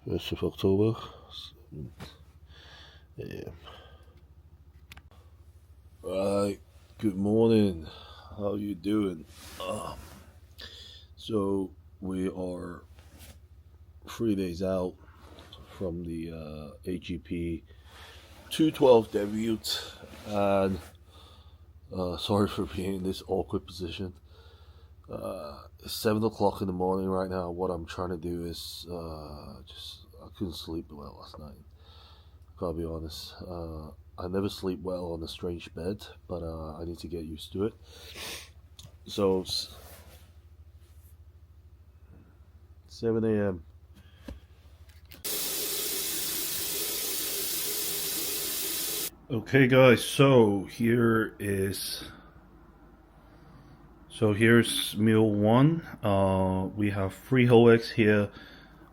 1st of October. Yeah. Right. Good morning. How you doing? So we are 3 days out from the AGP 212 debut, and sorry for being in this awkward position. It's 7 o'clock in the morning right now. What I'm trying to do is I couldn't sleep well last night. Gotta be honest. I never sleep well on a strange bed, but I need to get used to it. So 7 a.m. Okay, guys. Here's meal one. We have 3 whole eggs here.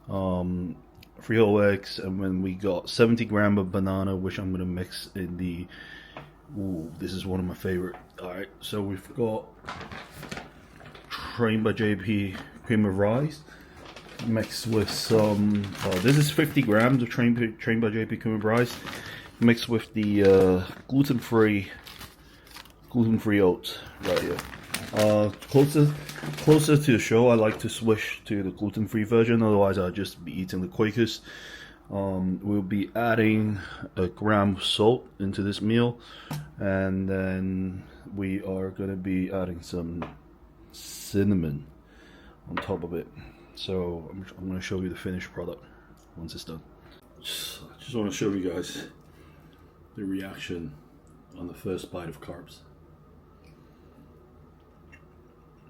3 whole eggs, and then we got 70 gram of banana, which I'm gonna mix in the. Ooh, this is one of my favorite. All right, so we've got Trained by JP cream of rice mixed with some. This is 50 grams of Trained by JP cream of rice mixed with the gluten-free oats right here. Closer to the show, I like to switch to the gluten-free version. Otherwise, I'll just be eating the Quakers. We'll be adding a gram of salt into this meal, and then we are going to be adding some cinnamon on top of it. So I'm going to show you the finished product once it's done. Just want to show you guys the reaction on the first bite of carbs.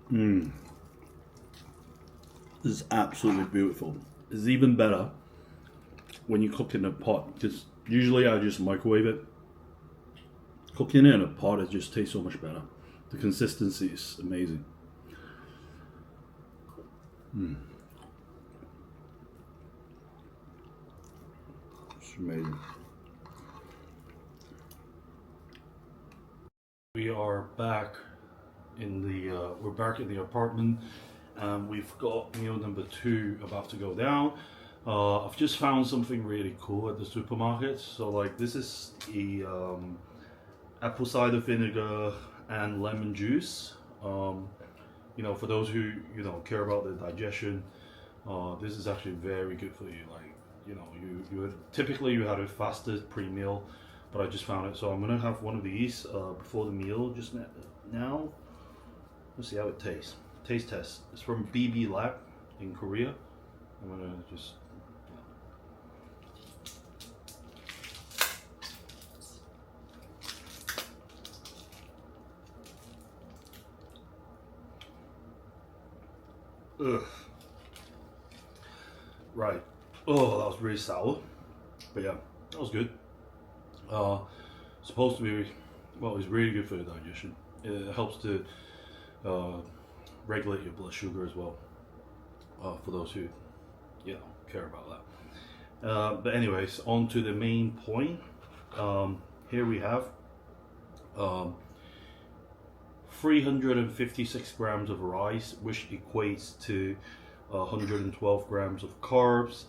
This is absolutely beautiful. It's even better when you cook in a pot, because usually I just microwave it. Cooking it in a pot, it just tastes so much better. The consistency is amazing. It's amazing. We are back in the apartment, and we've got meal number 2 about to go down. I've just found something really cool at the supermarket. So like, this is the apple cider vinegar and lemon juice. For those who care about the digestion, this is actually very good for you. Like, you typically you had a fasted pre-meal, but I just found it, so I'm gonna have one of these before the meal just now. Let's see how it tastes. Taste test. It's from BB Lab in Korea. I'm gonna just. Ugh. Right. Oh, that was really sour. But yeah, that was good. Supposed to be, well, it's really good for the digestion. It helps to regulate your blood sugar as well. For those who, care about that. But anyways, on to the main point. Here we have 356 grams of rice, which equates to 112 grams of carbs.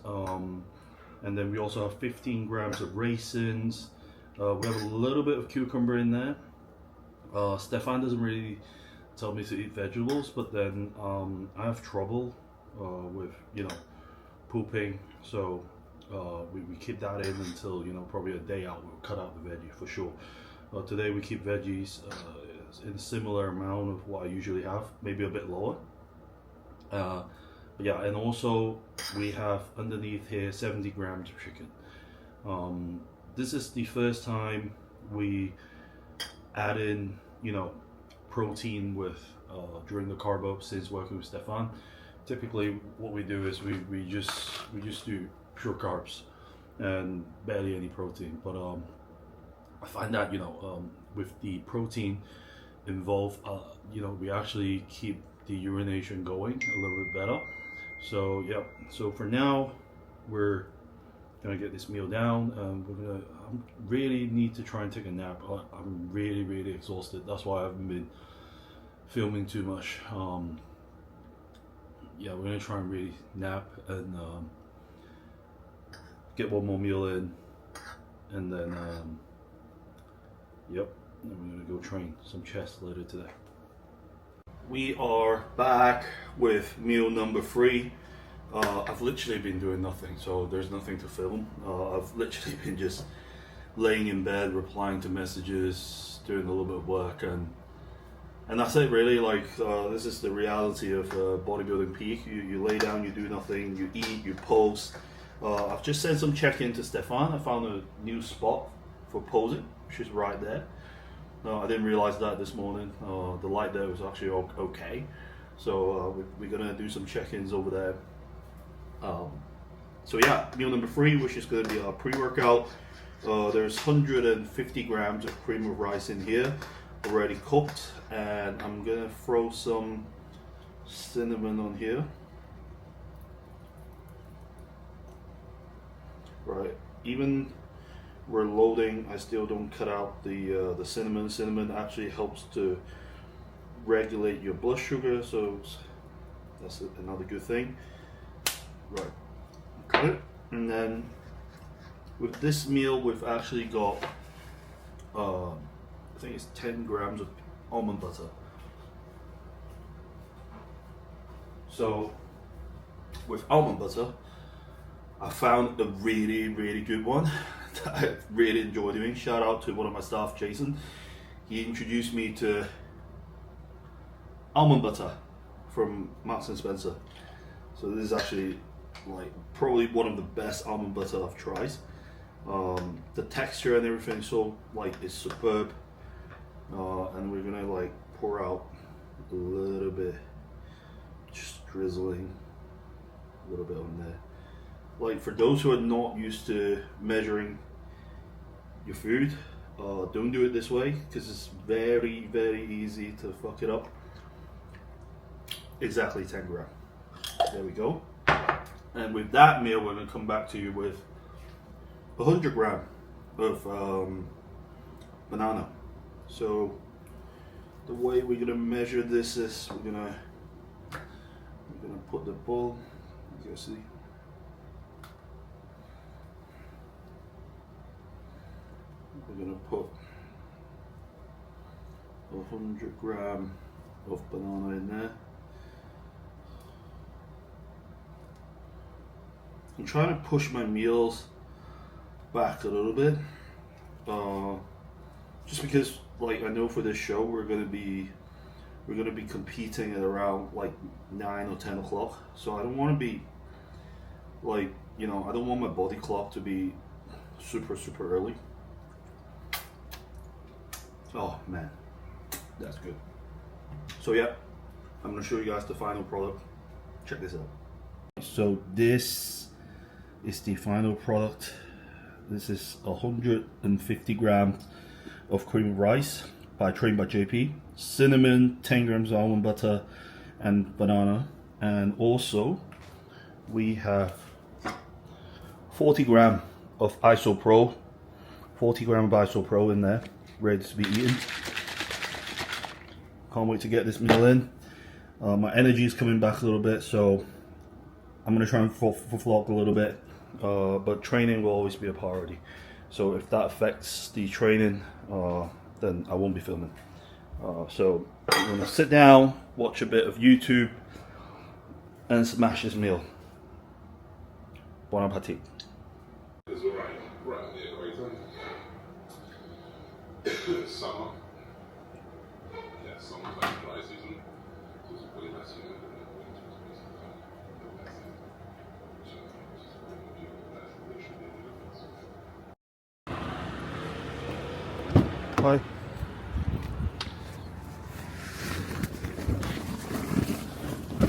And then we also have 15 grams of raisins. We have a little bit of cucumber in there. Stefan doesn't really tell me to eat vegetables, but then I have trouble with pooping, so we keep that in until probably a day out. We'll cut out the veggie for sure. Today we keep veggies in a similar amount of what I usually have, maybe a bit lower. Yeah, and also we have underneath here 70 grams of chicken. This is the first time we add in protein with during the carb up since working with Stefan. Typically what we do is we just do pure carbs and barely any protein, but I find that with the protein involved, we actually keep the urination going a little bit better. So yeah, so for now we're gonna get this meal down, and I really need to try and take a nap. I'm really exhausted. That's why I haven't been filming too much. Yeah, we're gonna try and really nap, and get one more meal in, and then yep, then we're gonna go train some chest later today. We are back with meal number 3. I've literally been doing nothing, so there's nothing to film. I've literally been just laying in bed, replying to messages, doing a little bit of work, and that's it really. Like this is the reality of bodybuilding peak. You lay down, you do nothing, you eat, you post. I've just sent some check-in to Stefan. I found a new spot for posing, which is right there. I didn't realize that this morning. The light there was actually okay. So we're gonna do some check-ins over there. So yeah, meal number 3, which is gonna be our pre-workout. There's 150 grams of cream of rice in here, already cooked, and I'm gonna throw some cinnamon on here. Right, even we're loading, I still don't cut out the cinnamon. Cinnamon actually helps to regulate your blood sugar, so that's another good thing. Right, cut it, and then with this meal we've actually got I think it's 10 grams of almond butter. So with almond butter, I found a really good one that I really enjoy doing. Shout out to one of my staff, Jason. He introduced me to almond butter from Marks and Spencer. So this is actually like probably one of the best almond butter I've tried. The texture and everything is superb. And we're gonna like pour out a little bit, just drizzling a little bit on there. Like for those who are not used to measuring your food, don't do it this way because it's very easy to fuck it up. Exactly 10 grams. There we go. And with that meal, we're gonna come back to you with 100 grams of banana. So the way we're gonna measure this is we're gonna put the bowl. You guys see? We're gonna put 100 grams of banana in there. I'm trying to push my meals back a little bit, just because, like, I know for this show we're gonna be competing at around like 9 or 10 o'clock. So I don't want to be like, I don't want my body clock to be super early. Oh man, that's good. So yeah, I'm gonna show you guys the final product. Check this out. So this is the final product. This is 150 grams of cream of rice trained by JP, cinnamon, 10 grams of almond butter, and banana. And also we have 40 grams of isopro, 40 grams of isopro in there, ready to be eaten. Can't wait to get this meal in. My energy is coming back a little bit, so I'm going to try and vlog a little bit, but training will always be a priority. So if that affects the training, then I won't be filming. So I'm going to sit down, watch a bit of YouTube, and smash this meal. Bon appetit. It's right on the equator. Summer. Yeah, summer's like dry season. So it's really nice here. Winter's basically the best thing. Which is really beautiful. There should be a difference. Hi.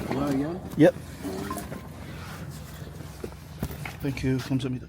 Hello, yeah? Yep. Thank you. Come to me.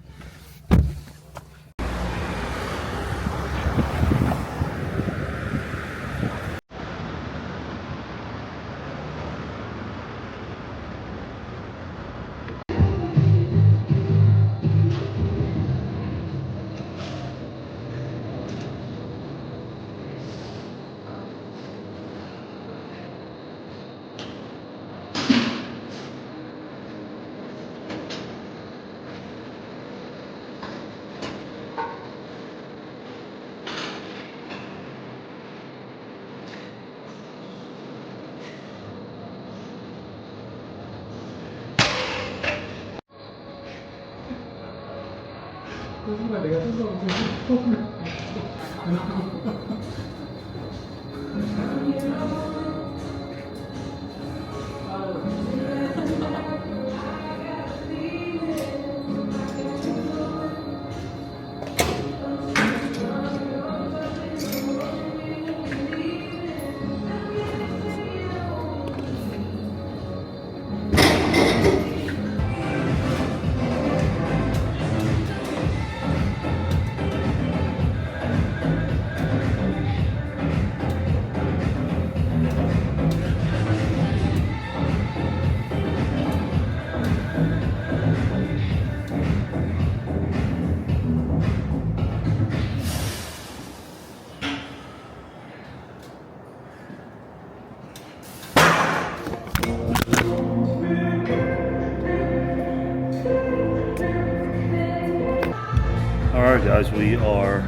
Alright guys, we are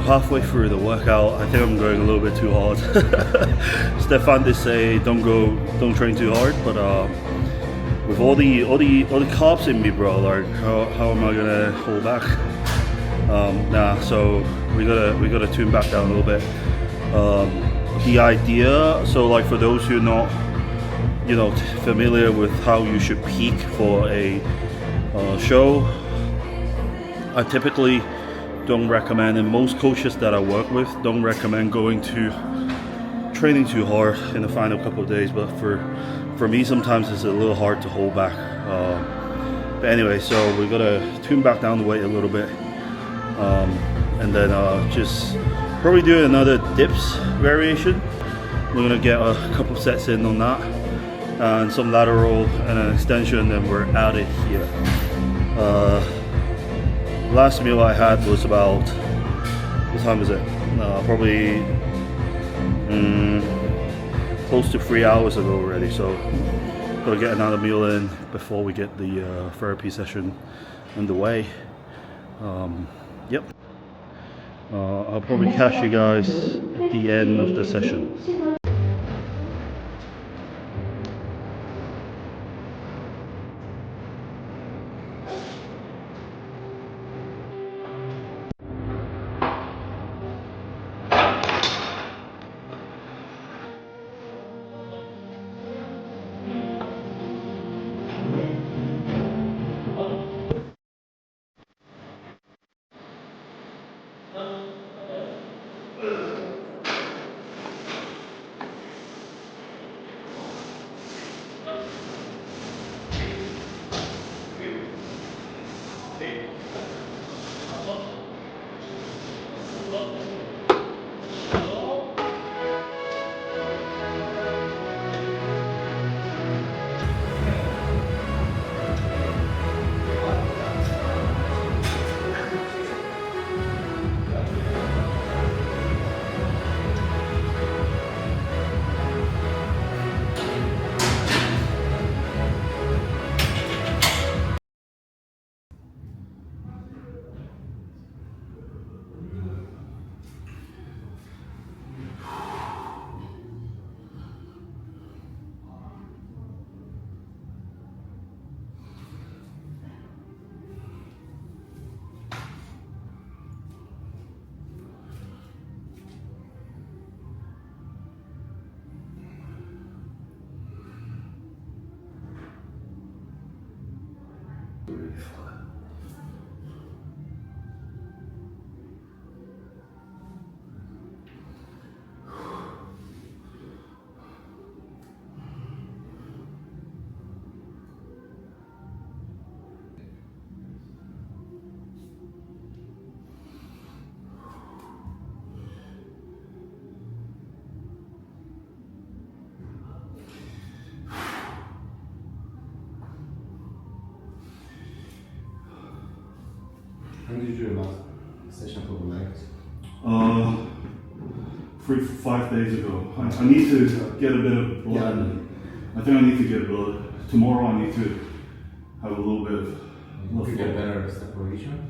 halfway through the workout. I think I'm going a little bit too hard. Stefan did say don't train too hard, but with all the carbs in me, bro, like how am I gonna hold back? Nah, so we gotta tune back down a little bit. The idea, so like for those who are not, you know, familiar with how you should peak for a show, I typically don't recommend, and most coaches that I work with don't recommend training too hard in the final couple of days. But for me, sometimes it's a little hard to hold back. But anyway, so we gotta tune back down the weight a little bit, and then just probably do another dips variation. We're gonna get a couple sets in on that, and some lateral and an extension, and we're out of here. Last meal I had was about, what time is it? Probably close to 3 hours ago already, so gotta get another meal in before we get the therapy session underway. Yep. I'll probably catch you guys at the end of the session. When did you do your last session for the legs? 5 days ago. I need to get a bit of blood. Yeah. I think I need to get blood. Tomorrow I need to have a little bit of blood. You get better separation?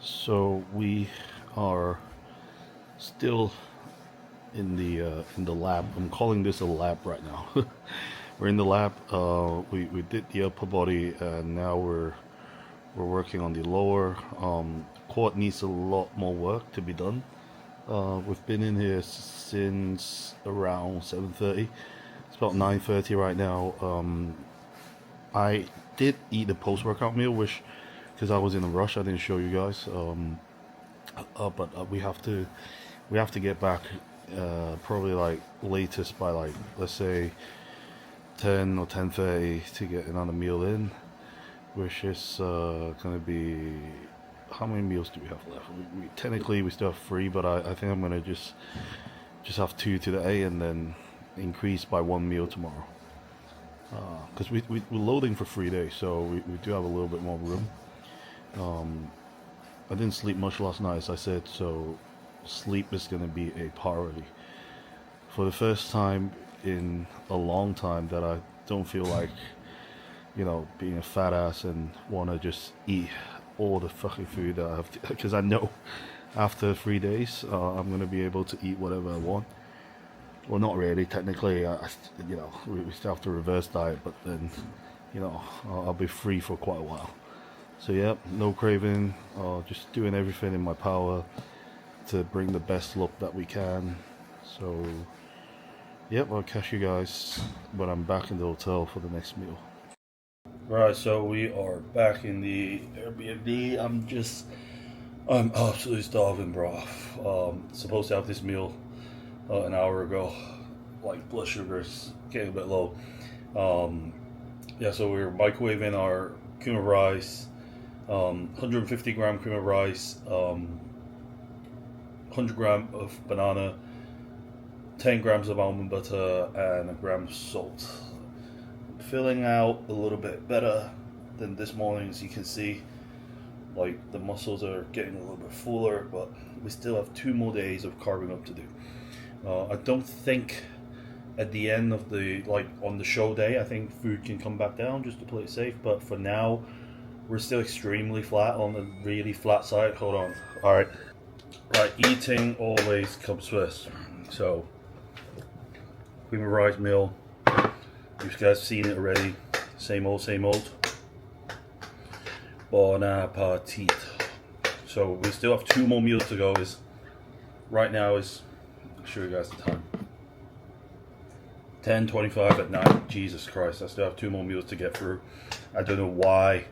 So we are still in the lab. I'm calling this a lab right now. We're in the lab. We did the upper body, and now we're working on the lower. Quad needs a lot more work to be done. We've been in here since around 7:30. It's about 9:30 right now. I did eat a post-workout meal, which, because I was in a rush, I didn't show you guys. But we have to get back probably like latest by like, let's say 10 or 10:30 to get another meal in, which is gonna be, how many meals do we have left? Technically we still have 3, but I think I'm gonna just have 2 today and then increase by 1 meal tomorrow, because we're loading for 3 days, so we do have a little bit more room. I didn't sleep much last night, as I said, so sleep is going to be a priority. For the first time in a long time that I don't feel like, being a fat ass and want to just eat all the fucking food that I have to, because I know after 3 days I'm going to be able to eat whatever I want. Well, not really, technically, we still have to reverse diet, but then, I'll be free for quite a while. So yeah, no craving, just doing everything in my power to bring the best look that we can. So yep, I'll catch you guys when I'm back in the hotel for the next meal. Right, so we are back in the Airbnb. I'm absolutely starving, bro. Supposed to have this meal an hour ago. Like, blood sugar's getting a bit low. Yeah, so we're microwaving our cream of rice. 150 gram cream of rice, 100 gram of banana, 10 grams of almond butter, and a gram of salt. Filling out a little bit better than this morning, as you can see. Like, the muscles are getting a little bit fuller, but we still have 2 more days of carving up to do. I don't think at the end of on the show day, I think food can come back down just to play it safe, but for now, we're still extremely flat on the really flat side. Hold on. Alright. Right, eating always comes first. So, cream of rice meal. You guys have seen it already. Same old, same old. Bon appetit. So, we still have 2 more meals to go. Right now is, I'll show you guys the time. 10:25 at night. Jesus Christ, I still have 2 more meals to get through. I don't know why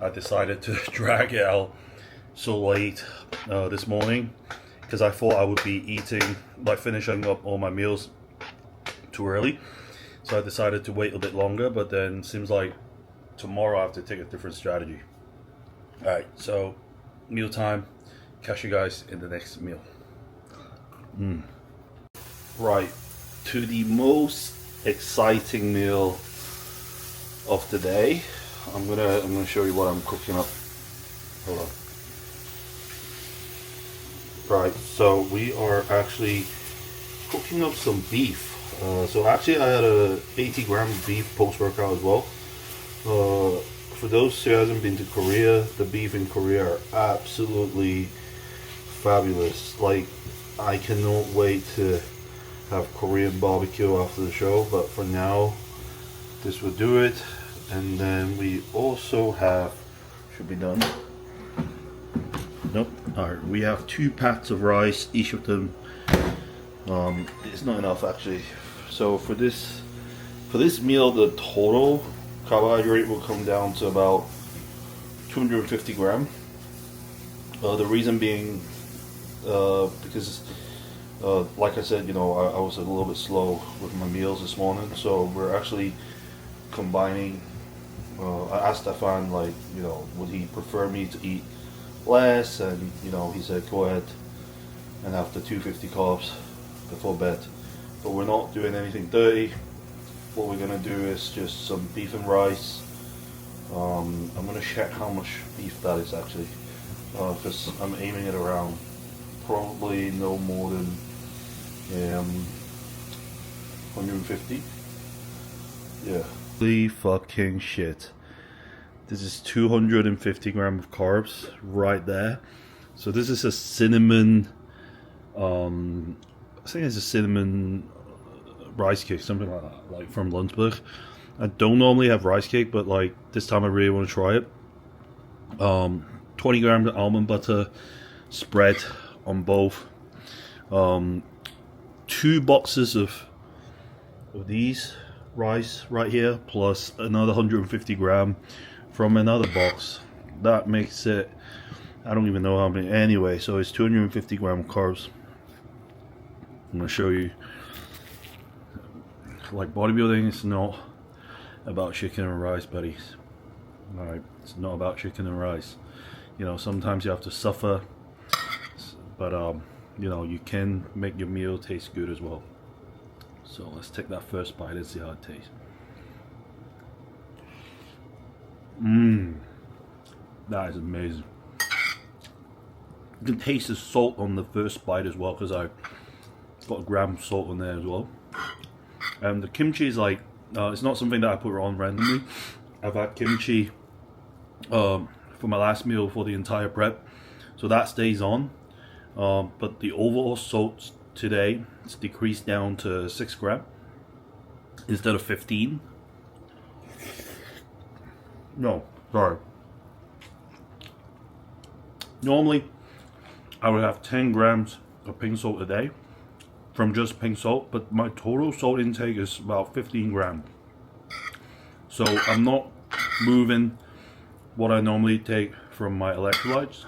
I decided to drag it out so late this morning, because I thought I would be finishing up all my meals too early. So I decided to wait a bit longer, but then seems like tomorrow I have to take a different strategy. Alright, so meal time. Catch you guys in the next meal. Right, to the most exciting meal of the day. I'm gonna show you what I'm cooking up. Hold on. Right, so we are actually cooking up some beef. So actually I had a 80 gram beef post-workout as well. For those who hasn't been to Korea, the beef in Korea are absolutely fabulous. Like, I cannot wait to have Korean barbecue after the show, but for now, this will do it. And then we also have, should be done. Nope. Alright, we have 2 pats of rice, each of them. It's not enough actually. So for this meal, the total carbohydrate will come down to about 250 gram. The reason being, because like I said, I was a little bit slow with my meals this morning, so we're actually combining. I asked Stefan, would he prefer me to eat less, and he said go ahead and have the 250 carbs before bed, but we're not doing anything dirty. What we're gonna do is just some beef and rice. I'm gonna check how much beef that is actually, because I'm aiming it around probably no more than 150. Yeah. Holy fucking shit. This is 250 grams of carbs right there. So this is a cinnamon, I think it's a cinnamon rice cake, something like that, like from Lundsburg. I don't normally have rice cake, but like this time I really want to try it. 20 grams of almond butter spread on both. 2 boxes of these rice right here, plus another 150 gram from another box. That makes it, I don't even know how many. Anyway, so it's 250 gram carbs. I'm gonna show you. Like bodybuilding, it's not about chicken and rice, buddies. Alright, it's not about chicken and rice. You know, sometimes you have to suffer, but you know, you can make your meal taste good as well. So let's take that first bite and see how it tastes. That is amazing. You can taste the salt on the first bite as well, because I got a gram of salt on there as well. And the kimchi is like, it's not something that I put on randomly. I've had kimchi for my last meal for the entire prep, so that stays on. But the overall salt today is decreased down to 6 grams instead of 15. No, sorry. Normally, I would have 10 grams of pink salt a day from just pink salt, but my total salt intake is about 15 grams. So I'm not moving what I normally take from my electrolytes,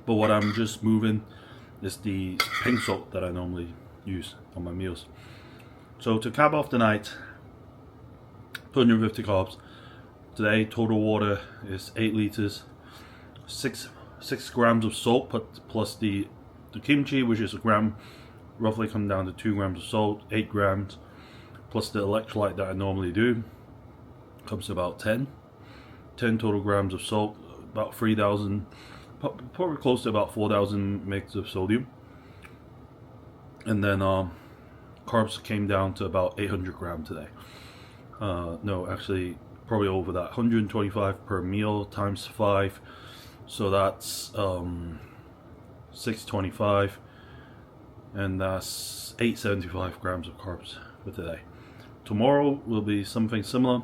but what I'm just moving is the pink salt that I normally use on my meals. So to cap off the night, 250 carbs. Today total water is 8 liters, 6 grams of salt, plus the kimchi, which is a gram, roughly come down to 2 grams of salt, 8 grams, plus the electrolyte that I normally do, comes to about 10 total grams of salt, about 3,000, probably close to about 4,000 mg of sodium. And then carbs came down to about 800 grams today. No, actually probably over that, 125 per meal times 5, so that's 625, and that's 875 grams of carbs for today. Tomorrow will be something similar,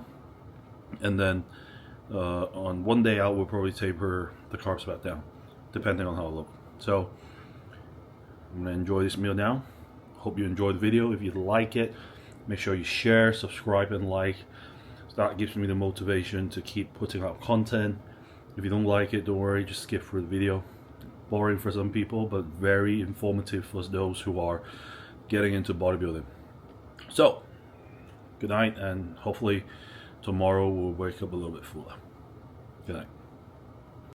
and then on one day out we'll probably taper the carbs back down, depending on how I look. So I'm gonna enjoy this meal now. Hope you enjoyed the video. If you like it, make sure you share, subscribe, and like. So that gives me the motivation to keep putting out content. If you don't like it, don't worry, just skip through the video. Boring for some people, but very informative for those who are getting into bodybuilding. So good night, and hopefully tomorrow we'll wake up a little bit fuller. Good night.